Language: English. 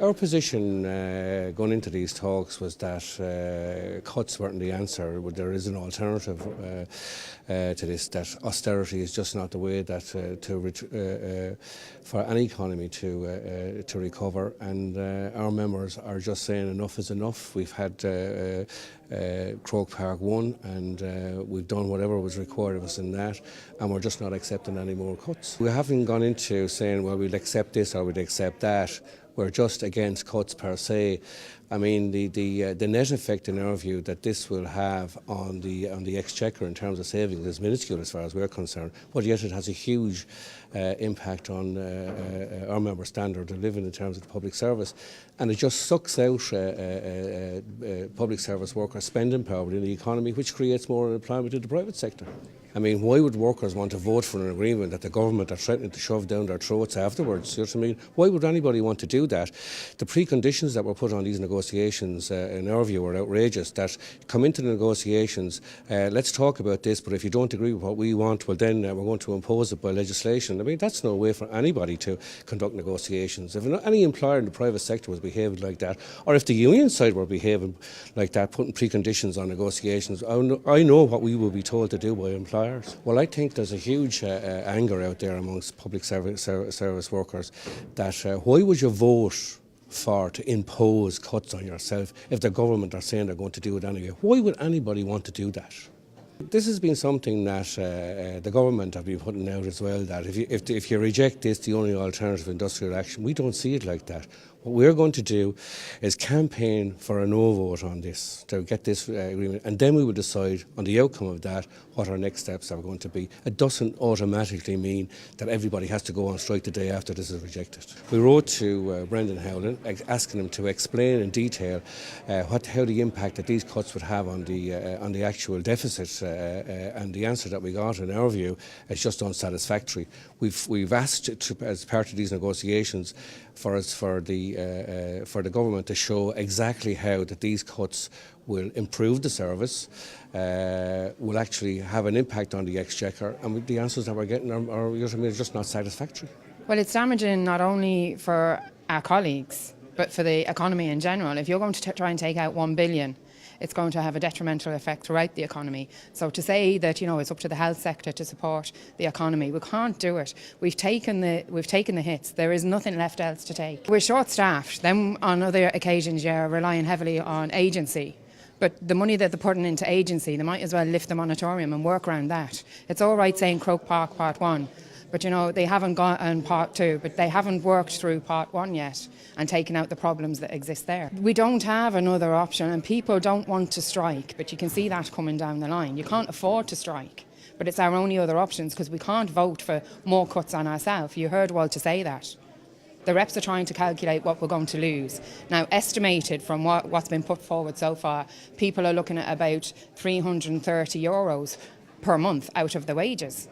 Our position going into these talks was that cuts weren't the answer. There is an alternative to this, that austerity is just not the way that for any economy to recover, and our members are just saying enough is enough. We've had Croke Park 1 and we've done whatever was required of us in that, and we're just not accepting any more cuts. We haven't gone into saying, well, we'll accept this or we'll accept that. We're just against cuts per se. I mean, the net effect in our view that this will have on the exchequer in terms of savings is minuscule as far as we're concerned, but yet it has a huge impact on our members' standard of living in terms of the public service, and it just sucks out public service workers' spending power in the economy, which creates more employment in the private sector. I mean, why would workers want to vote for an agreement that the government are threatening to shove down their throats afterwards? You know what I mean? Why would anybody want to do that? The preconditions that were put on these negotiations, in our view, are outrageous. That come into the negotiations, let's talk about this, but if you don't agree with what we want, well then we're going to impose it by legislation. I mean, that's no way for anybody to conduct negotiations. If any employer in the private sector was behaving like that, or if the union side were behaving like that, putting preconditions on negotiations, I know what we will be told to do by employers. Well, I think there's a huge anger out there amongst public service workers that why would you vote to impose cuts on yourself if the government are saying they're going to do it anyway? Why would anybody want to do that? This has been something that the government have been putting out as well, that if you reject this, the only alternative industrial action. We don't see it like that. What we're going to do is campaign for a no vote on this, to get this agreement, and then we will decide on the outcome of that what our next steps are going to be. It doesn't automatically mean that everybody has to go on strike the day after this is rejected. We wrote to Brendan Howlin asking him to explain in detail how the impact that these cuts would have on the actual deficit, and the answer that we got, in our view, is just unsatisfactory. We've asked as part of these negotiations for the government to show exactly how that these cuts will improve the service, will actually have an impact on the exchequer, and the answers that we're getting are just not satisfactory. Well, it's damaging not only for our colleagues, but for the economy in general. If you're going to try and take out $1 billion, it's going to have a detrimental effect throughout the economy. So to say that, it's up to the health sector to support the economy, we can't do it. We've taken the hits. There is nothing left else to take. We're short-staffed. Then on other occasions, you're relying heavily on agency. But the money that they're putting into agency, they might as well lift the moratorium and work around that. It's all right saying Croke Park Part 1. But they haven't got on Part 2, but they haven't worked through Part 1 yet and taken out the problems that exist there. We don't have another option, and people don't want to strike, but you can see that coming down the line. You can't afford to strike, but it's our only other options because we can't vote for more cuts on ourselves. You heard Walter say that. The reps are trying to calculate what we're going to lose. Now, estimated from what's been put forward so far, people are looking at about €330 per month out of the wages.